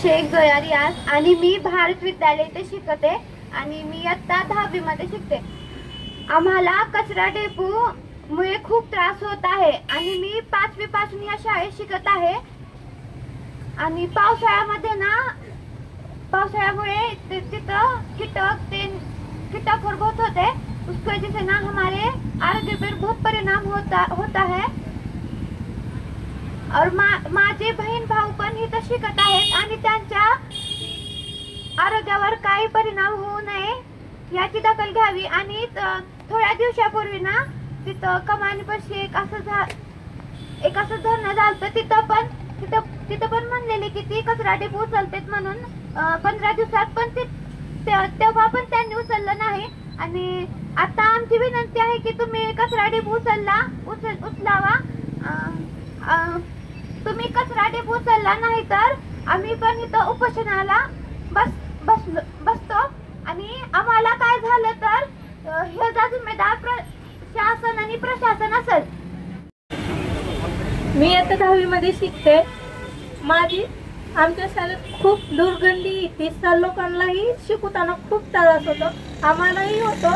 शेख जोया रियाज आणि मी भारत विद्यालय इथे शिकते आणि मी आता 10वी मध्ये शिकते। आम्हाला कचरा डेपो मुळे खूप त्रास होत आहे आणि मी 5वी पासून या शाळेत शिकत आहे आणि पावसाळ्यामुळे तिथं कीटक और बहुत होते, उसकी वजह से ना हमारे आरोग्य पर बहुत परिणाम होता है और माझे बहीण भाऊ पण इथं शिकत आहेत आणि त्यांच्या आरोग्यावर काही परिणाम होऊ नये याची दखल घ्यावी। आणि थोड्या दिवसापूर्वी ना तिथं कमानीपाशी एक असं धरणं झालं, तिथं पण म्हणलेले की ती कचरा डेपो उचलतेत म्हणून 15 दिवसात, पण तेव्हा पण त्यांनी उचललं नाही। आणि आता आमची विनंती आहे की तुम्ही कचरा डेपो उचलावा। तुम्ही कचरा डेपो उचलला नाही तर आम्ही पण इथं उपोषणाला बसतो आणि आम्हाला काय झालं तर ह्याचा जिम्मेदार शासन आणि प्रशासन असेल। मी आता 10वी मध्ये शिकते। आमच्या शाळेत खूप दुर्गंधी येते, सर लोकांनाही शिकवताना खूप त्रास होतो, आम्हालाही होतो।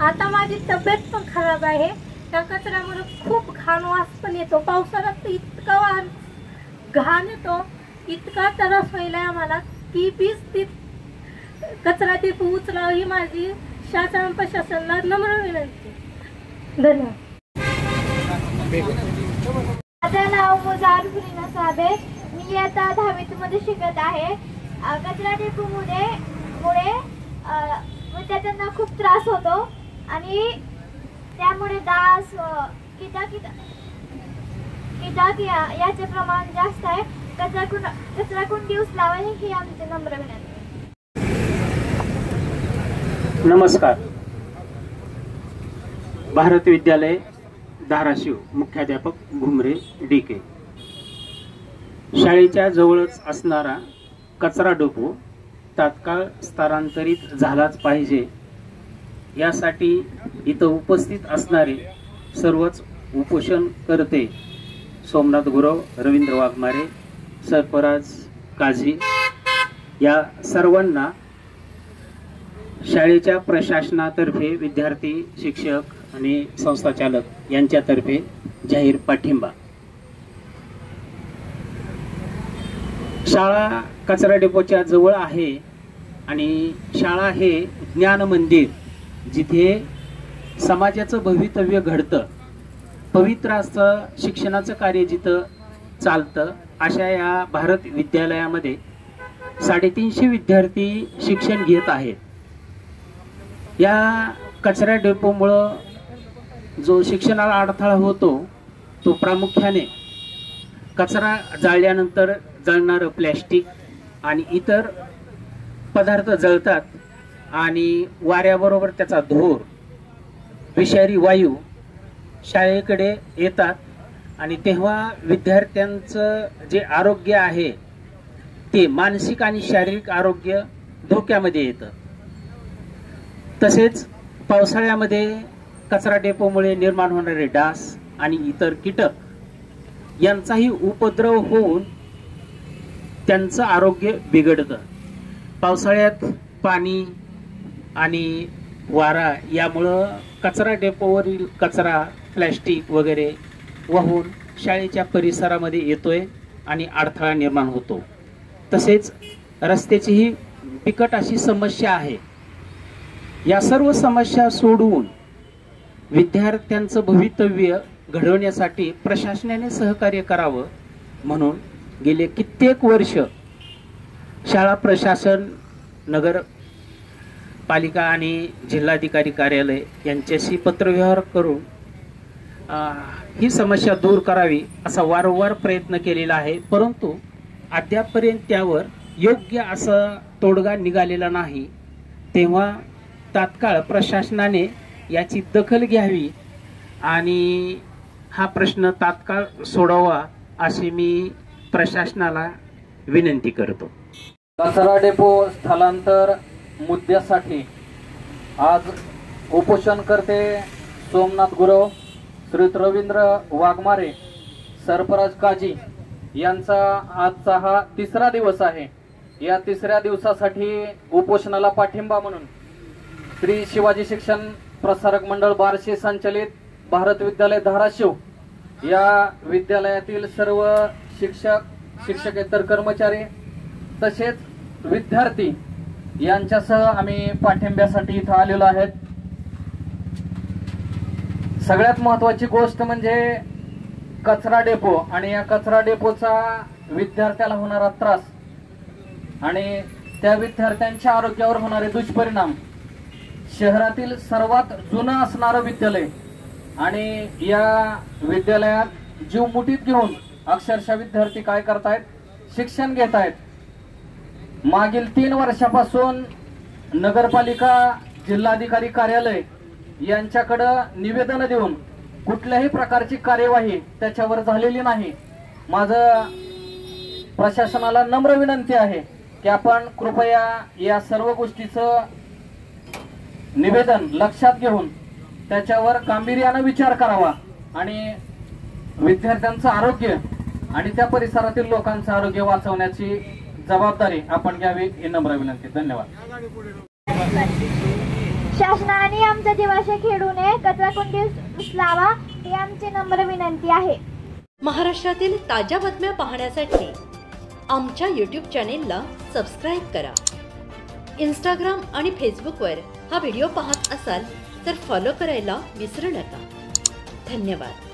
आता माझी तब्येत पण खराब आहे, त्या कचऱ्यामुळे खूप घाण वास पण येतो। पावसाळ्यात इतका घाण येतो, इतका त्रास व्हायला आम्हाला की ती कचरा डेपो उचलावी ही माझी शासन प्रशासनाला नम्र विनंती। धन्यवाद। माझं नाव मुजार फुलीना साहेब आहे, मी आता 10वी मध्ये शिकत आहे। कचरा डेपो मुळे विद्यार्थ्यांना खूप त्रास होतो आणि त्यामुळे डास कीटक याचे प्रमाण जास्त आहे। कचरा कुंडी उचलावी ही आमची नम्र विनंती। नमस्कार। भारत विद्यालय धाराशिव, मुख्याध्यापक घुमरे DK। शाळेच्या जवळच असणारा कचरा डेपो तात्काळ स्थलांतरित झालाच पाहिजे यासाठी इथं उपस्थित असणारे सर्वच उपोषण करते सोमनाथ गुरव, रवींद्र वाघमारे, सरफराज काझी या सर्वांना शाळेच्या प्रशासनातर्फे, विद्यार्थी, शिक्षक आणि संस्थाचालक यांच्यातर्फे जाहीर पाठिंबा। शाळा कचरा डेपोच्या जवळ आहे आणि शाळा हे ज्ञान मंदिर, जिथे समाजाचं भवितव्य घडतं, पवित्र असं शिक्षणाचं कार्य जिथं चालतं, अशा या भारत विद्यालयामध्ये 350 विद्यार्थी शिक्षण घेत आहेत। या कचरा डेपोमुळं जो शिक्षणाला अडथळा होतो तो प्रामुख्याने कचरा जाळल्यानंतर जळणारं प्लॅस्टिक आणि इतर पदार्थ जळतात आणि वाऱ्याबरोबर त्याचा धूर, विषारी वायू शाळेकडे येतात आणि तेव्हा विद्यार्थ्यांचं जे आरोग्य आहे ते मानसिक आणि शारीरिक आरोग्य धोक्यामध्ये येतं। तसेच पावसाळ्यामध्ये कचरा डेपोमुळे निर्माण होणारे डास आणि इतर कीटक यांचाही उपद्रव होऊन त्यांचं आरोग्य बिघडतं। पावसाळ्यात पाणी आणि वारा यामुळं कचरा डेपोवरील कचरा, प्लॅस्टिक वगैरे वाहून शाळेच्या परिसरामध्ये येतोय आणि अडथळा निर्माण होतो। तसेच रस्त्याचीही बिकट अशी समस्या आहे। या सर्व समस्या सोडवून विद्यार्थ्यांचं भवितव्य घडवण्यासाठी प्रशासनाने सहकार्य करावं म्हणून गेले कित्येक वर्ष शाळा प्रशासन, नगर पालिका आणि जिल्हाधिकारी कार्यालय यांच्याशी पत्रव्यवहार करून ही समस्या दूर करावी असा वारंवार प्रयत्न केलेला आहे, परंतु अद्यापपर्यंत त्यावर योग्य असा तोडगा निघालेला नाही। तेव्हा तात्काळ प्रशासनाने याची दखल घ्यावी आणि हा प्रश्न तात्काळ सोडवा अशी मी प्रशासनाला विनंती करतो। कचरा डेपो स्थलांतर मुद्द्यासाठी आज उपोषणकर्ते सोमनाथ गुरव, श्री रवींद्र वाघमारे, सरफराज काझी यांचा आजचा हा 3रा दिवस आहे. या 3ऱ्या दिवसासाठी उपोषणाला पाठिंबा म्हणून श्री शिवाजी शिक्षण प्रसारक मंडळ बार्शी संचलित भारत विद्यालय धाराशिव या विद्यालयातील सर्व शिक्षक, शिक्षकेतर कर्मचारी तसेच विद्यार्थी यांच्यासह आम्ही पाठिंब्यासाठी इथं आलेलो आहेत. सगळ्यात महत्वाची गोष्ट म्हणजे कचरा डेपो आणि या कचरा डेपोचा विद्यार्थ्याला होणारा त्रास आणि त्या विद्यार्थ्यांच्या आरोग्यावर होणारे दुष्परिणाम. शहरातील सर्वात जुनं असणारं विद्यालय आणि या विद्यालयात जीव मुठीत घेऊन अक्षरशः विद्यार्थी काय करतायत, शिक्षण घेत आहेत. मागील 3 वर्षापासून नगरपालिका, जिल्हाधिकारी कार्यालय यांच्याकडे निवेदन देऊन कुठल्याही प्रकारची कार्यवाही त्याच्यावर झालेली नाही. माझं प्रशासनाला नम्र विनंती आहे की आपण कृपया या सर्व गोष्टीचं निवेदन लक्षात घेऊन त्याच्यावर गांभीर्याने विचार करावा आणि विद्यार्थ्यांचं आरोग्य आणि त्या परिसरातील लोकांचं आरोग्य वाचवण्याची जबाबदारी आपण घ्यावी ही नम्र विनंती. धन्यवाद. शासनाने आमचा जीवाशय खेळू नये, कचरा कुंडी उचलावा ही आमची नम्र विनंती आहे. महाराष्ट्रातील ताज्या बातम्या पाहण्यासाठी आमच्या यूट्यूब चॅनेलला सबस्क्राईब करा. इंस्टाग्राम आणि फेसबुकवर हा व्हिडिओ पाहत असाल तर फॉलो करायला विसरू नका. धन्यवाद.